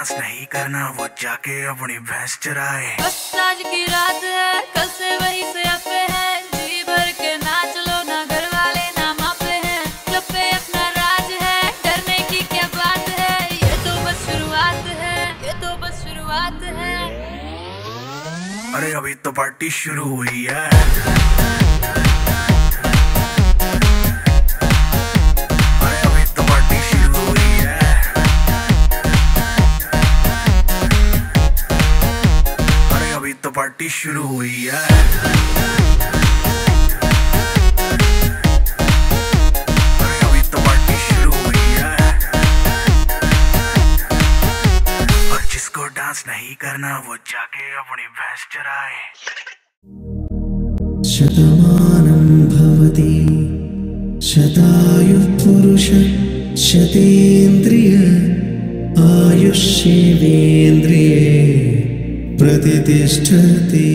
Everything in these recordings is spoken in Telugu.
डांस नहीं करना वो जाके अपनी भैंस चराए। बस आज की रात है, कल से वही से अपे है, जी भर के नाच लो ना घर वाले ना मापे हैं, क्लब पे अपना राज है, डरने की क्या बात है, ये तो बस शुरुआत है, ये तो बस शुरुआत है। अरे अभी तो पार्टी शुरू हुई है। पार्टी शुरू हुई है। अभी तो पार्टी शुरू हुई है। और जिसको डांस नहीं करना वो जाके अपनी भैंस चराए। शतमानं भवति शतायुः पुरुष शतेन्द्रिय आयुष्येवेन्द्रिये प्रतिष्ठति।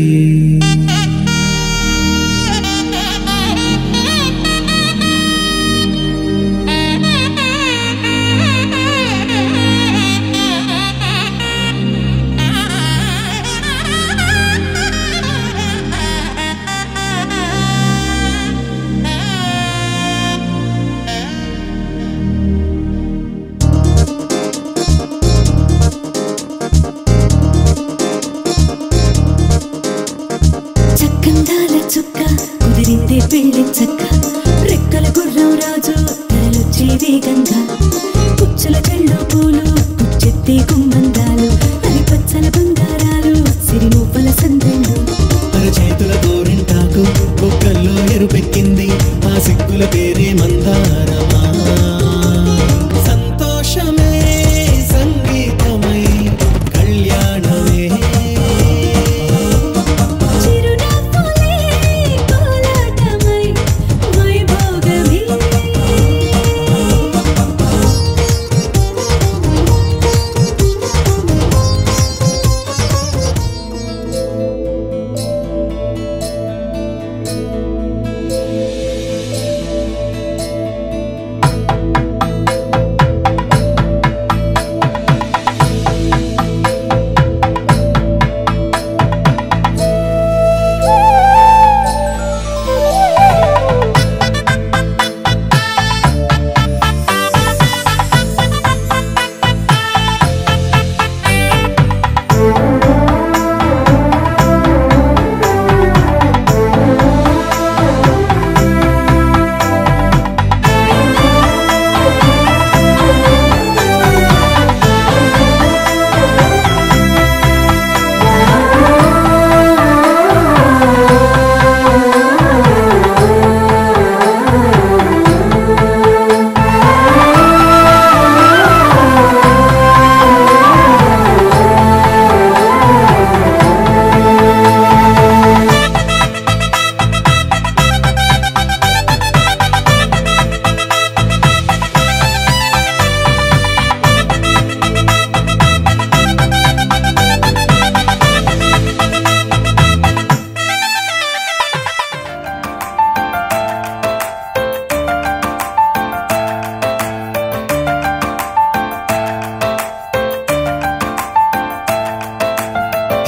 కుదిరిందే పెళ్లి చక్క రెక్కల గుర్రం రాజు తరలొచ్చే వేగంగా పుచ్చల కళ్ళు పూలు పుచ్చెత్తే గుమ్మందాలు అరి పచ్చల బంగారాలు సిరి మువ్వల సందెళ్ళు చేతుల గోరింటాకు బొక్కల్లో ఎరుపెక్కింది ఆ సిగ్గుల పేరే మందారమా సంతోషమే సంగీతమై కళ్యాణమే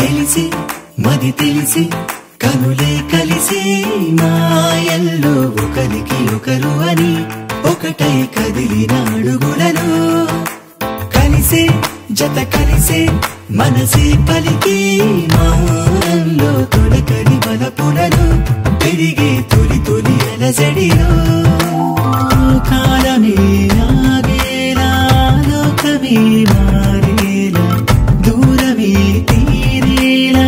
తెలిసి మది తెలిసి కనులే కలిసి మాయల్లో ఒకరికి ఒకరు అని ఒకటై కదిలిన అడుగులను కలిసే జత కలిసే మనసే పలికి మౌనంలో తొలకరి వలపులను పెరిగే తొలి తొలి అలజడిలో కాలమే ఆగేలా లోకమే మారేలా దూరమే తీరేలా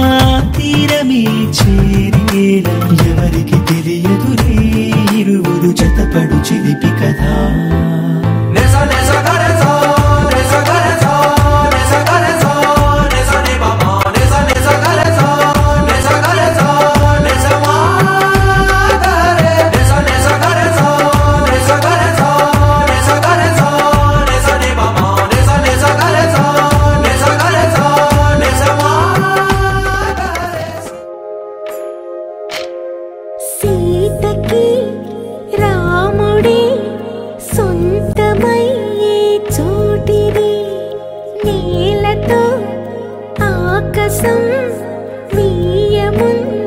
తీరమే చేరేలా ఎవరికి తెలియదులే ఇరువురు జతపడు చిలిపి కథ సీతకి రాముడే సొంతమయ్యే చోటిది నేల వీణలతో ఆకాశం వీయముందు